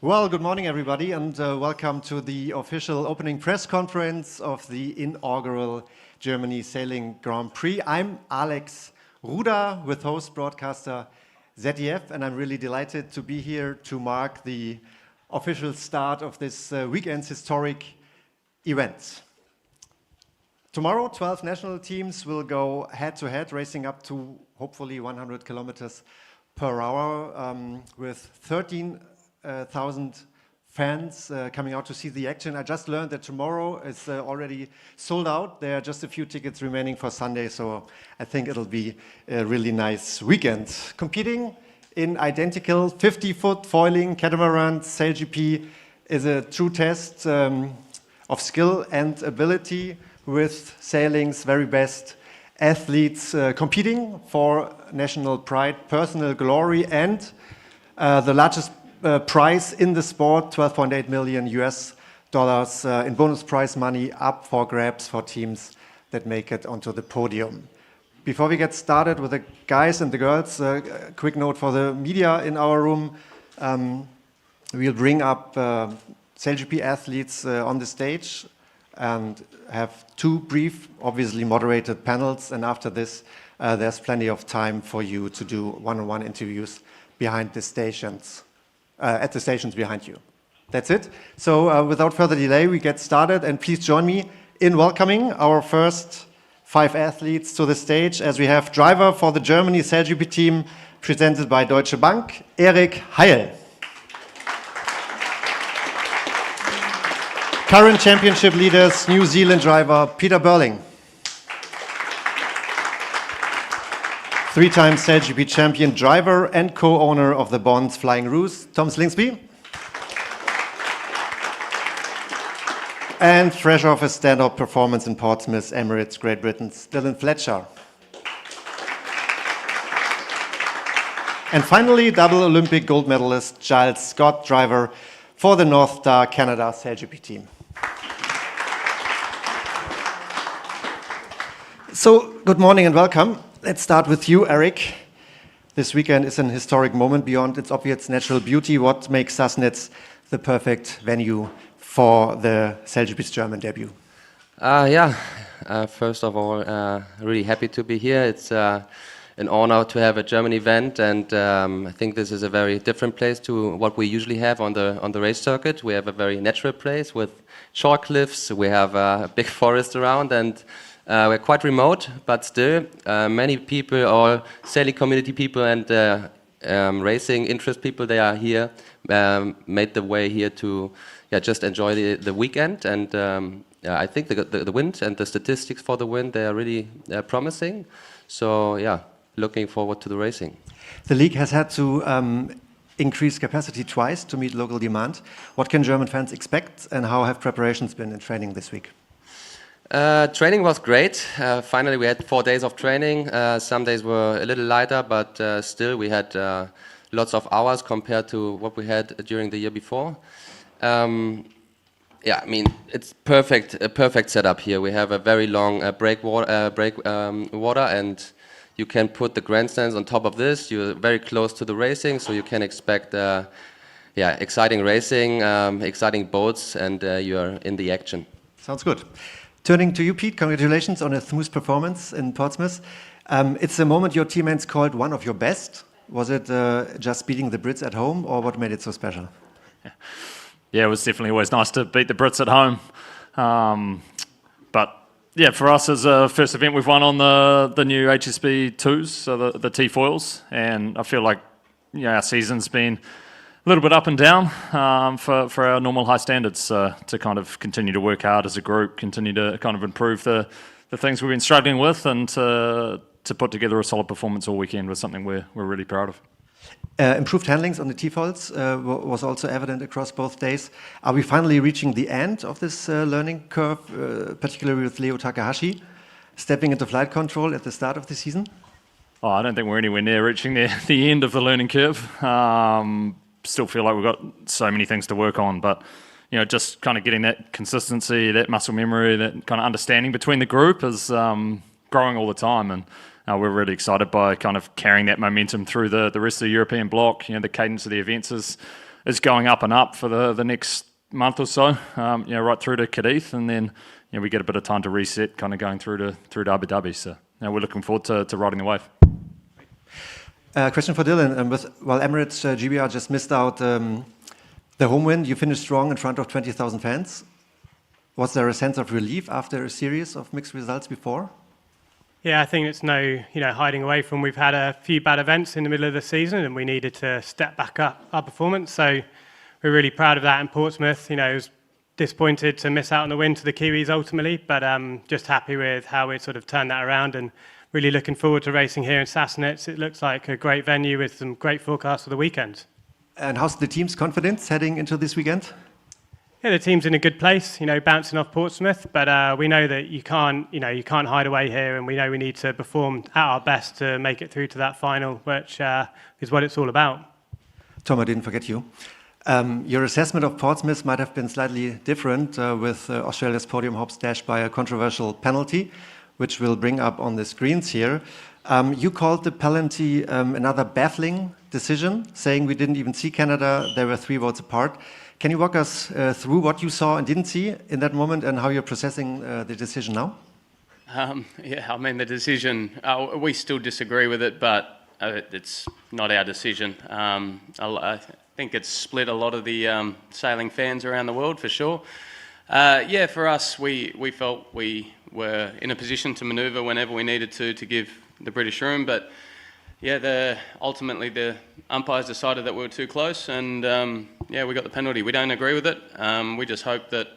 Well, good morning, everybody, and welcome to the official opening press conference of the inaugural Germany Sailing Grand Prix. I'm Alex Ruda with host broadcaster ZDF, and I'm really delighted to be here to mark the official start of this weekend's historic event. Tomorrow, 12 national teams will go head-to-head, racing up to hopefully 100 kilometers per hour with 13,000 fans coming out to see the action. I just learned that tomorrow is already sold out. There are just a few tickets remaining for Sunday, so I think it'll be a really nice weekend. Competing in identical 50-foot foiling catamarans, SailGP is a true test of skill and ability with sailing's very best athletes competing for national pride, personal glory, and the largest prize in the sport, $12.8 million in bonus prize money up for grabs for teams that make it onto the podium. Before we get started with the guys and the girls, a quick note for the media in our room. We'll bring up SailGP athletes on the stage and have two brief, obviously moderated panels, and after this there's plenty of time for you to do one-on-one interviews behind the stations, at the stations behind you. That's it. So without further delay, we get started, and please join me in welcoming our first 5 athletes to the stage as we have driver for the Germany SailGP team presented by Deutsche Bank, Erik Heil. Current championship leaders, New Zealand driver Peter Burling. 3-time SailGP champion driver and co-owner of the Bonds Flying Roost, Tom Slingsby. And fresh off a standout performance in Portsmouth, Emirates, Great Britain, Dylan Fletcher. And finally, double Olympic gold medalist Giles Scott, driver for the North Star Canada SailGP team. So, good morning and welcome. Let's start with you, Erik. This weekend is an historic moment beyond its obvious natural beauty. What makes Sassnitz the perfect venue for the SailGP's German debut? First of all, really happy to be here. It's an honor to have a German event, and I think this is a very different place to what we usually have on the race circuit. We have a very natural place with short cliffs. We have a big forest around, and we're quite remote, but still many people, all sailing community people and racing interest people, they are here, made the way here to just enjoy the weekend. And I think the wind and the statistics for the wind, they are really promising. So looking forward to the racing. The league has had to increase capacity twice to meet local demand. What can German fans expect, and how have preparations been in training this week? Training was great. Finally, we had 4 days of training. Some days were a little lighter, but still we had lots of hours compared to what we had during the year before. It's a perfect setup here. We have a very long breakwater, and you can put the grandstands on top of this. You're very close to the racing, so you can expect exciting racing, exciting boats, and you're in the action. Sounds good. Turning to you, Pete, congratulations on a smooth performance in Portsmouth. It's a moment your teammates called one of your best. Was it just beating the Brits at home, or what made it so special? Yeah, it was definitely always nice to beat the Brits at home. For us as a first event, we've won on the new HSB 2s, so the T-foils, and I feel like our season's been a little bit up and down for our normal high standards, to kind of continue to work hard as a group, continue to kind of improve the things we've been struggling with, and to put together a solid performance all weekend was something we're really proud of. Improved handlings on the T-foils was also evident across both days. Are we finally reaching the end of this learning curve, particularly with Leo Takahashi stepping into flight control at the start of the season? Oh, I don't think we're anywhere near reaching the end of the learning curve. Still feel like we've got so many things to work on, but just kind of getting that consistency, that muscle memory, that kind of understanding between the group is growing all the time, and we're really excited by kind of carrying that momentum through the rest of the European bloc. The cadence of the events is is going up and up for the next month or so, right through to Cadiz, and then we get a bit of time to reset, kind of going through to Abu Dhabi. So we're looking forward to riding the wave. Question for Dylan. Emirates GBR just missed out the home win. You finished strong in front of 20,000 fans. Was there a sense of relief after a series of mixed results before? Yeah, I think it's no hiding away from. We've had a few bad events in the middle of the season, and we needed to step back up our performance. So we're really proud of that in Portsmouth. I was disappointed to miss out on the win to the Kiwis ultimately, but just happy with how we sort of turned that around, and really looking forward to racing here in Sassnitz. It looks like a great venue with some great forecasts for the weekend. And how's the team's confidence heading into this weekend? Yeah, the team's in a good place, bouncing off Portsmouth, but we know that you can't hide away here, and we know we need to perform at our best to make it through to that final, which is what it's all about. Tom, I didn't forget you. Your assessment of Portsmouth might have been slightly different with Australia's podium hopes dashed by a controversial penalty, which we'll bring up on the screens here. You called the penalty another baffling decision, saying we didn't even see Canada. They were 3 votes apart. Can you walk us through what you saw and didn't see in that moment, and how you're processing the decision now? The decision, we still disagree with it, but it's not our decision. I think it's split a lot of the sailing fans around the world, for sure. For us, we felt we were in a position to manoeuvre whenever we needed to give the British room, but ultimately the umpires decided that we were too close, and we got the penalty. We don't agree with it. We just hope that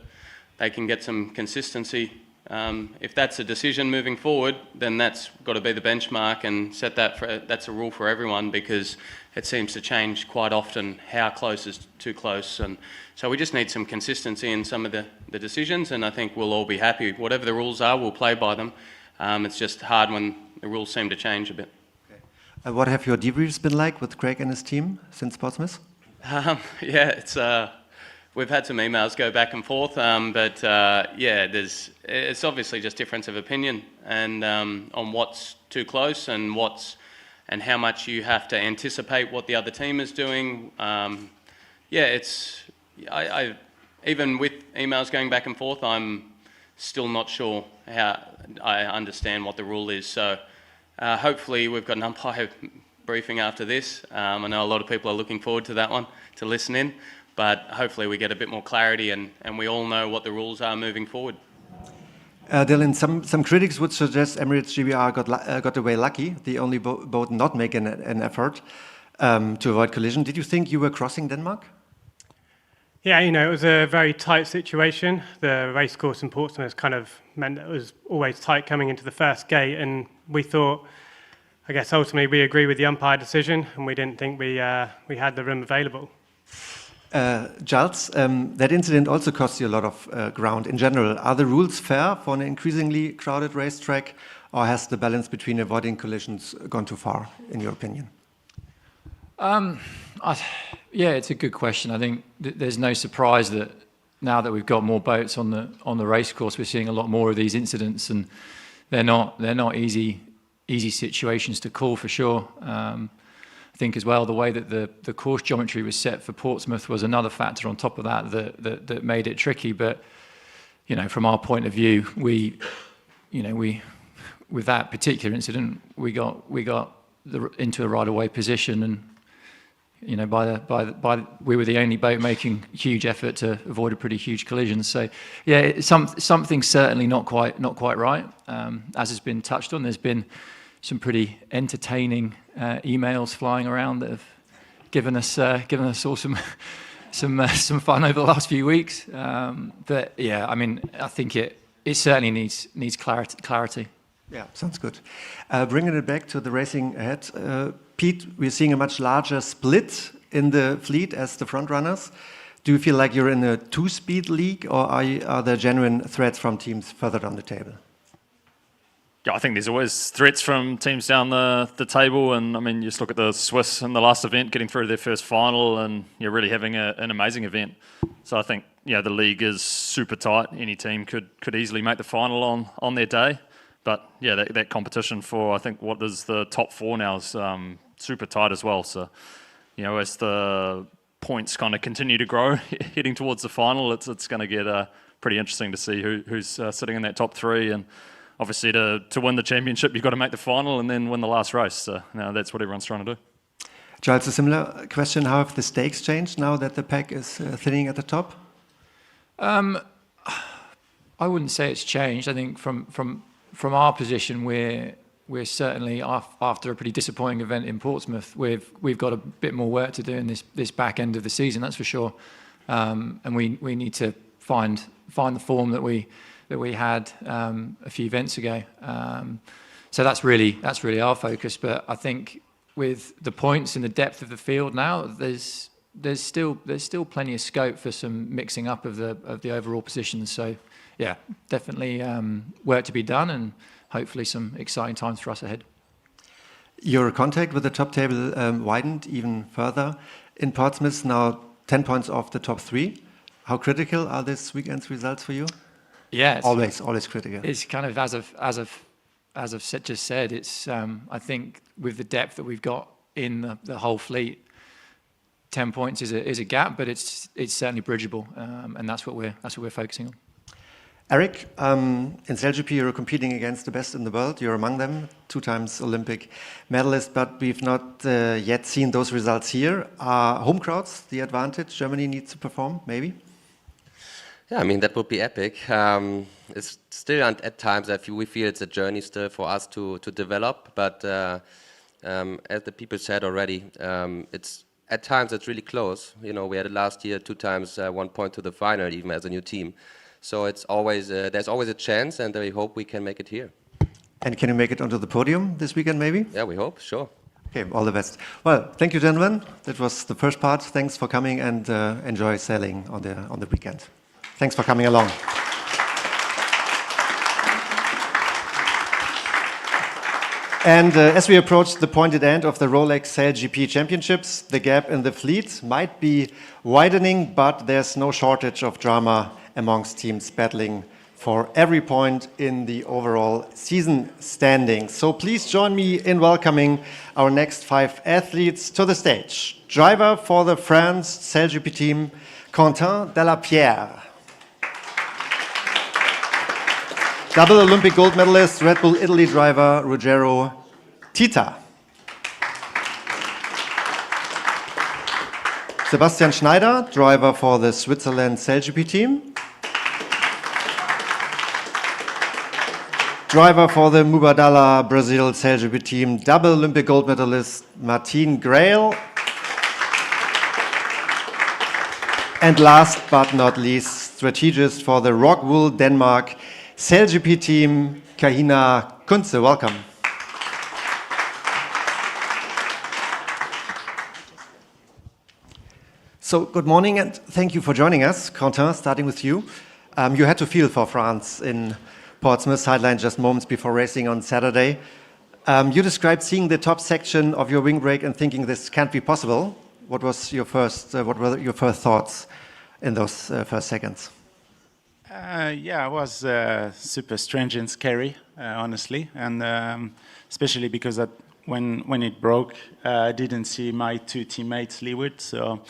they can get some consistency. If that's a decision moving forward, then that's got to be the benchmark, and set that's a rule for everyone, because it seems to change quite often how close is too close. And so we just need some consistency in some of the decisions, and I think we'll all be happy. Whatever the rules are, we'll play by them. It's just hard when the rules seem to change a bit. What have your debriefs been like with Craig and his team since Portsmouth? We've had some emails go back and forth, it's obviously just difference of opinion, and on what's too close and how much you have to anticipate what the other team is doing. Even with emails going back and forth, I'm still not sure how I understand what the rule is. So hopefully we've got an umpire briefing after this. I know a lot of people are looking forward to that one, to listen in, but hopefully we get a bit more clarity, and we all know what the rules are moving forward. Dylan, some critics would suggest Emirates GBR got away lucky, the only boat not making an effort to avoid collision. Did you think you were crossing Denmark? Yeah, it was a very tight situation. The racecourse in Portsmouth kind of meant that it was always tight coming into the first gate, and we thought, I guess ultimately we agree with the umpire decision, and we didn't think we had the room available. Giles, that incident also cost you a lot of ground in general. Are the rules fair for an increasingly crowded racetrack, or has the balance between avoiding collisions gone too far, in your opinion? It's a good question. I think there's no surprise that now that we've got more boats on the race course, we're seeing a lot more of these incidents, and they're not easy situations to call, for sure. I think as well the way that the course geometry was set for Portsmouth was another factor on top of that made it tricky. But from our point of view, we with that particular incident, we got into a right-of-way position, and we were the only boat making huge effort to avoid a pretty huge collision. So something's certainly not quite right. As has been touched on, there's been some pretty entertaining emails flying around that have given us all some fun over the last few weeks. I think it certainly needs clarity. Yeah, sounds good. Bringing it back to the racing ahead, Pete, we're seeing a much larger split in the fleet as the front runners. Do you feel like you're in a two-speed league, or are there genuine threats from teams further down the table? Yeah, I think there's always threats from teams down the table, and you just look at the Swiss in the last event, getting through to their first final, and you're really having an amazing event. So I think the league is super tight. Any team could easily make the final on their day, but that competition for, I think, what is the top four now is super tight as well. So as the points kind of continue to grow heading towards the final, it's going to get pretty interesting to see who's sitting in that top three. And obviously to win the championship, you've got to make the final and then win the last race. So that's what everyone's trying to do. Giles, a similar question. How have the stakes changed now that the pack is thinning at the top? I wouldn't say it's changed. I think from our position, we're certainly after a pretty disappointing event in Portsmouth. We've got a bit more work to do in this back end of the season, that's for sure. And we need to find the form that we had a few events ago. So that's really our focus. But I think with the points and the depth of the field now, there's still plenty of scope for some mixing up of the overall positions. So yeah, definitely work to be done, and hopefully some exciting times for us ahead. Your contact with the top table widened even further in Portsmouth, now 10 points off the top three. How critical are this weekend's results for you? Yeah, it's always critical. It's kind of as I've just said. It's I think with the depth that we've got in the whole fleet, 10 points is a gap, but it's certainly bridgeable, and that's what we're focusing on. Eric, in SailGP, you're competing against the best in the world. You're among them, 2 times Olympic medalist, but we've not yet seen those results here. Are home crowds the advantage Germany needs to perform, maybe? Yeah, I mean, that would be epic. It's still, at times, we feel it's a journey still for us to develop, but as the people said already, at times it's really close. You know, we had it last year 2 times 1 point to the final, even as a new team. So it's always there's always a chance, and we hope we can make it here. And can you make it onto the podium this weekend, maybe? Yeah, we hope, sure. Okay, all the best. Well, thank you, gentlemen. That was the first part. Thanks for coming, and enjoy sailing on the weekend. Thanks for coming along. And as we approach the pointed end of the Rolex SailGP Championships, the gap in the fleet might be widening, but there's no shortage of drama amongst teams battling for every point in the overall season standings. So please join me in welcoming our next 5 athletes to the stage. Driver for the France SailGP team, Quentin Delapierre. Double Olympic gold medalist, Red Bull Italy driver, Ruggero Tita. Sebastian Schneider, driver for the Switzerland SailGP team. Driver for the Mubadala Brazil SailGP team, double Olympic gold medalist, Martin Grail. And last but not least, strategist for the Rockwool Denmark SailGP team, Kahina Kunze. Welcome. So good morning and thank you for joining us. Quentin, starting with you. You had to feel for France in Portsmouth, sidelined just moments before racing on Saturday. You described seeing the top section of your wing break and thinking this can't be possible. What were your first thoughts in those first seconds? Yeah, it was super strange and scary, honestly, and especially because when it broke, I didn't see my 2 teammates leeward. So,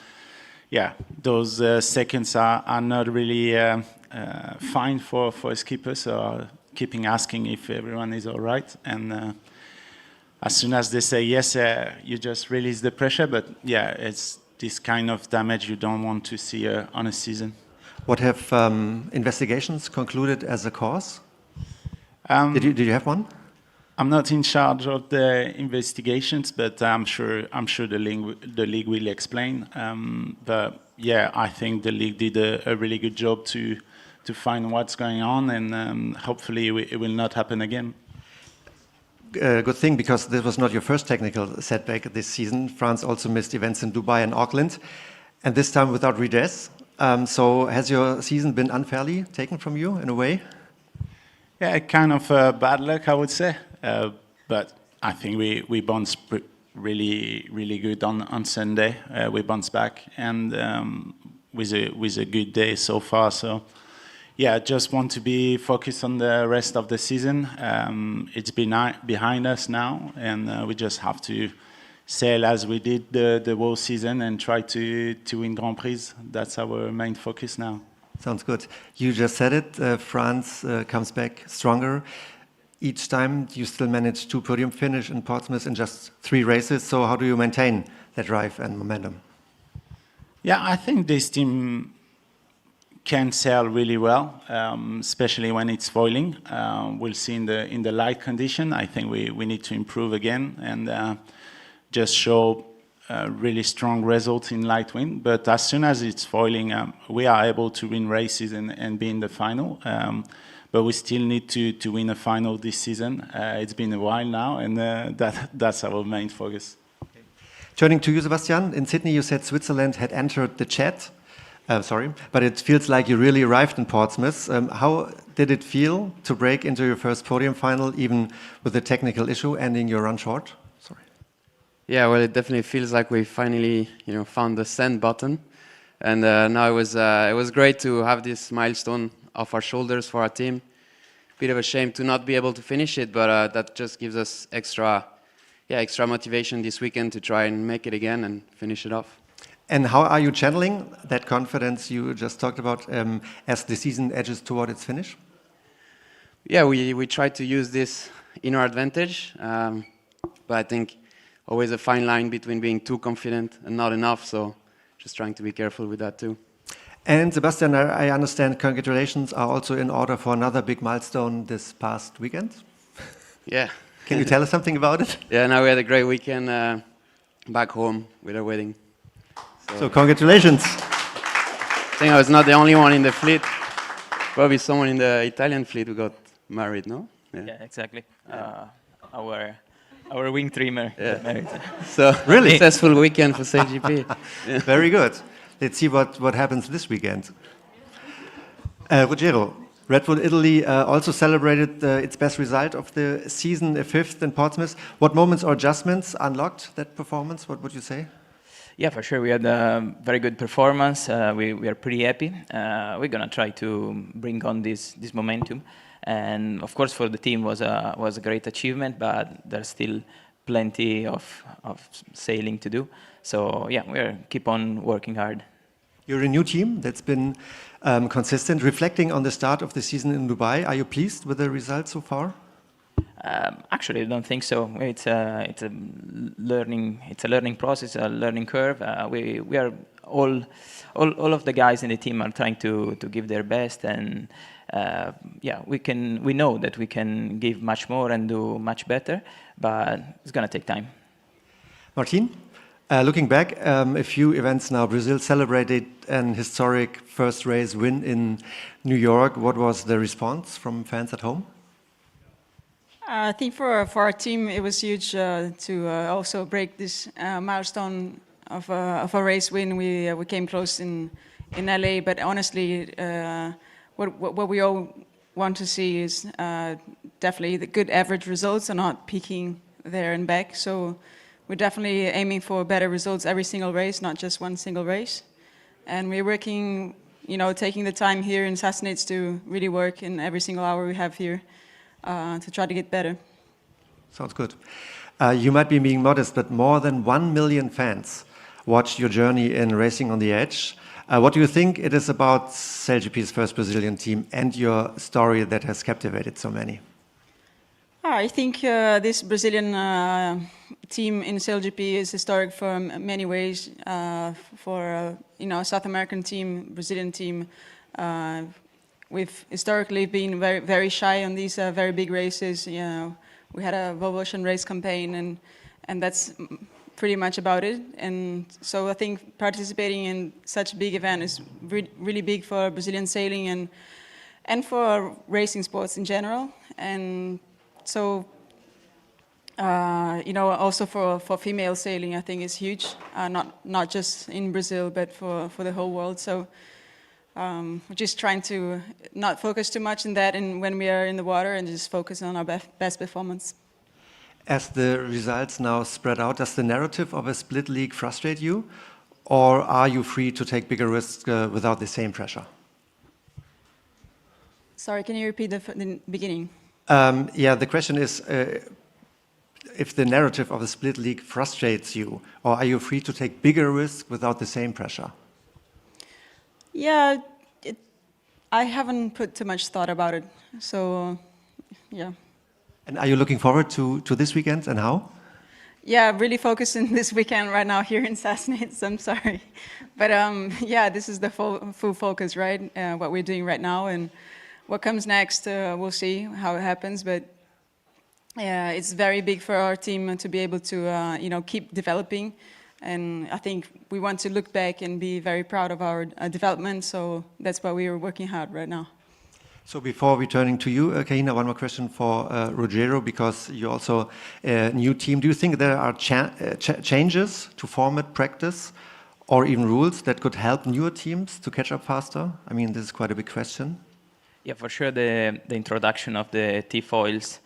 yeah, those seconds are not really fine for a skipper. So, keeping asking if everyone is all right, and as soon as they say yes, you just release the pressure. But yeah, it's this kind of damage you don't want to see on a season. What have investigations concluded as a cause? Did you have one? I'm not in charge of the investigations, but I'm sure the league will explain. But yeah, I think the league did a really good job to find what's going on, and hopefully it will not happen again. Good thing, because this was not your first technical setback this season. France also missed events in Dubai and Auckland, and this time without redress. So has your season been unfairly taken from you in a way? Yeah, kind of bad luck, I would say. But I think we bounced really good on Sunday. We bounced back, and with a good day so far. So yeah, just want to be focused on the rest of the season. It's been behind us now, and we just have to sail as we did the whole season and try to win Grand Prix. That's our main focus now. Sounds good. You just said it, France comes back stronger. Each time you still manage to podium finish in Portsmouth in just 3 races. So how do you maintain that drive and momentum? Yeah, I think this team can sail really well, especially when it's foiling. We'll see in the light condition. I think we need to improve again and just show really strong results in light wind. But as soon as it's foiling, we are able to win races and be in the final. But we still need to win a final this season. It's been a while now, and that's our main focus. Okay. Turning to you, Sebastian, in Sydney you said Switzerland had entered the chat. But it feels like you really arrived in Portsmouth. How did it feel to break into your first podium final, even with the technical issue ending your run short? Sorry. Yeah, well, it definitely feels like we finally, found the send button, and now it was great to have this milestone off our shoulders for our team. Bit of a shame to not be able to finish it, but that just gives us extra motivation this weekend to try and make it again and finish it off. And how are you channeling that confidence you just talked about as the season edges toward its finish? Yeah, we try to use this in our advantage, but I think always a fine line between being too confident and not enough, so just trying to be careful with that too. And Sebastian, I understand congratulations are also in order for another big milestone this past weekend. Yeah. Can you tell us something about it? Yeah, now we had a great weekend back home with our wedding. So congratulations. I think I was not the only one in the fleet. Probably someone in the Italian fleet who got married, no? Yeah, exactly. Our wing trimmer got married. So really successful weekend for SailGP. Yeah. Very good. Let's see what happens this weekend. Ruggero, Red Bull Italy also celebrated its best result of the season, a 5th in Portsmouth. What moments or adjustments unlocked that performance? What would you say? Yeah, for sure. We had a very good performance. We are pretty happy. We're gonna try to bring on this momentum, and of course, for the team was a great achievement. But there's still plenty of sailing to do. So yeah, we're keep on working hard. You're a new team that's been consistent. Reflecting on the start of the season in Dubai, are you pleased with the results so far? Actually, I don't think so. It's a learning process, a learning curve. We are all of the guys in the team are trying to give their best, and we know that we can give much more and do much better, but it's gonna take time. Martin, looking back, a few events now, Brazil celebrated an historic first race win in New York. What was the response from fans at home? I think for our team, it was huge to also break this milestone of a race win. We came close in LA, but honestly, what we all want to see is definitely the good average results and not peaking there and back. So we're definitely aiming for better results every single race, not just one single race. And we're working, taking the time here in Sassnitz to really work in every single hour we have here. To try to get better. Sounds good. You might be being modest, but more than 1 million fans watched your journey in Racing on the Edge. What do you think it is about SailGP's first Brazilian team and your story that has captivated so many? I think this Brazilian team in SailGP is historic for many ways. For South American team, Brazilian team. We've historically been very, very shy on these very big races. We had a Volvo Ocean race campaign, and that's pretty much about it. And so I think participating in such a big event is really big for Brazilian sailing and for racing sports in general. And so, also for female sailing, I think is huge. Not just in Brazil, but for the whole world. So. We're just trying to not focus too much on that and when we are in the water and just focus on our best performance. As the results now spread out, does the narrative of a split league frustrate you? Or are you free to take bigger risks without the same pressure? Sorry, can you repeat the beginning? The question is, if the narrative of the split league frustrates you, or are you free to take bigger risks without the same pressure? Yeah, I haven't put too much thought about it. So, yeah. And are you looking forward to this weekend, and how? Yeah, really focusing this weekend right now here in Sassnitz. I'm sorry. But yeah, this is the full focus, right? What we're doing right now, and what comes next, we'll see how it happens. But yeah, it's very big for our team to be able to, keep developing. And I think we want to look back and be very proud of our development. So that's why we are working hard right now. So before returning to you, Kahina, one more question for Rogero, because you're also a new team. Do you think there are changes to format, practice, or even rules that could help newer teams to catch up faster? I mean, this is quite a big question. Yeah, for sure, the introduction of the T-foils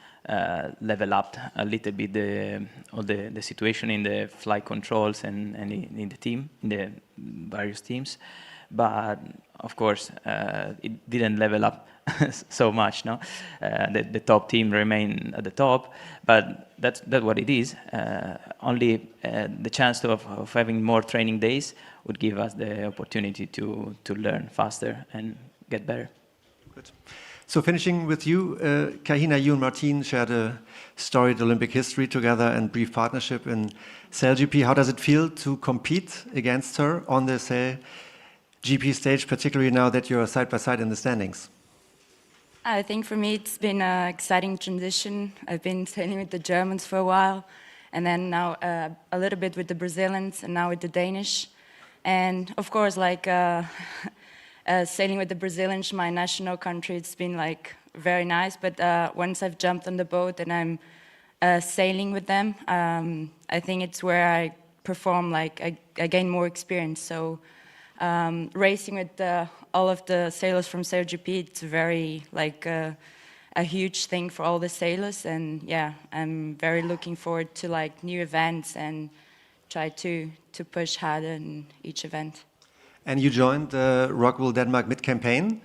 level up a little bit the situation in the flight controls and in the team, in the various teams. But of course, it didn't level up so much. No, the top team remain at the top, but that's what it is. Only the chance of having more training days would give us the opportunity to learn faster and get better. Good. So finishing with you, Kahina, you and Martin shared a storied Olympic history together and brief partnership in SailGP. How does it feel to compete against her on the SailGP stage, particularly now that you're side by side in the standings? I think for me it's been an exciting transition. I've been sailing with the Germans for a while, and then now a little bit with the Brazilians, and now with the Danish. And of course, like sailing with the Brazilians, my national country, it's been like very nice. But once I've jumped on the boat and I'm sailing with them, I think it's where I perform, like I gain more experience. So racing with all of the sailors from SailGP, it's very like a huge thing for all the sailors. And yeah, I'm very looking forward to like new events and try to push harder in each event. And you joined the Rockwool Denmark mid-campaign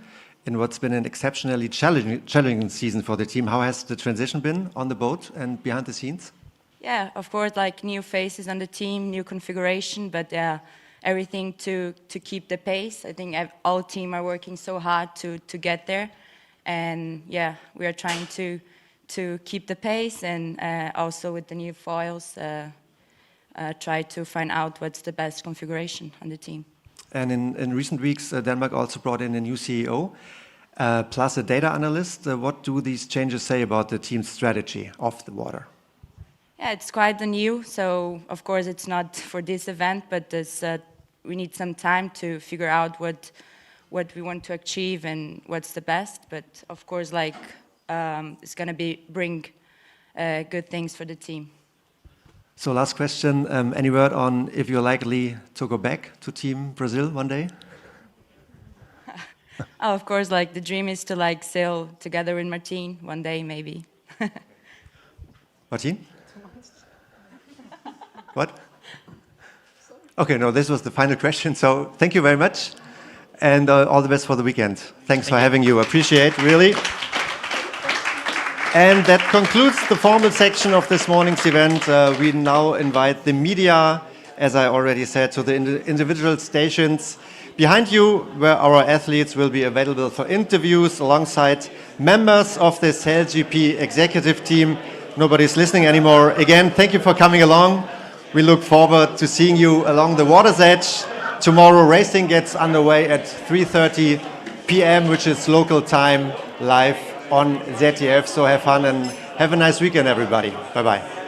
in what's been an exceptionally challenging season for the team. How has the transition been on the boat and behind the scenes? Yeah, of course, like new faces on the team, new configuration, but yeah, everything to keep the pace. I think all team are working so hard to get there. And yeah, we are trying to keep the pace, and also with the new foils, try to find out what's the best configuration on the team. And in recent weeks, Denmark also brought in a new CEO, plus a data analyst. What do these changes say about the team's strategy off the water? Yeah, it's quite new. So of course it's not for this event, but we need some time to figure out what we want to achieve and what's the best. But of course, like it's going to bring good things for the team. So last question, any word on if you're likely to go back to Team Brazil one day? Oh, of course, like the dream is to like sail together with Martin one day, maybe. Martin? What? Okay, no, this was the final question. So thank you very much, and all the best for the weekend. Thanks for having you. Appreciate, really. And that concludes the formal section of this morning's event. We now invite the media, as I already said, to the individual stations behind you, where our athletes will be available for interviews alongside members of the SailGP executive team. Nobody's listening anymore. Again, thank you for coming along. We look forward to seeing you along the water's edge. Tomorrow, racing gets underway at 3:30 p.m., which is local time, live on ZDF. So have fun and have a nice weekend, everybody. Bye-bye.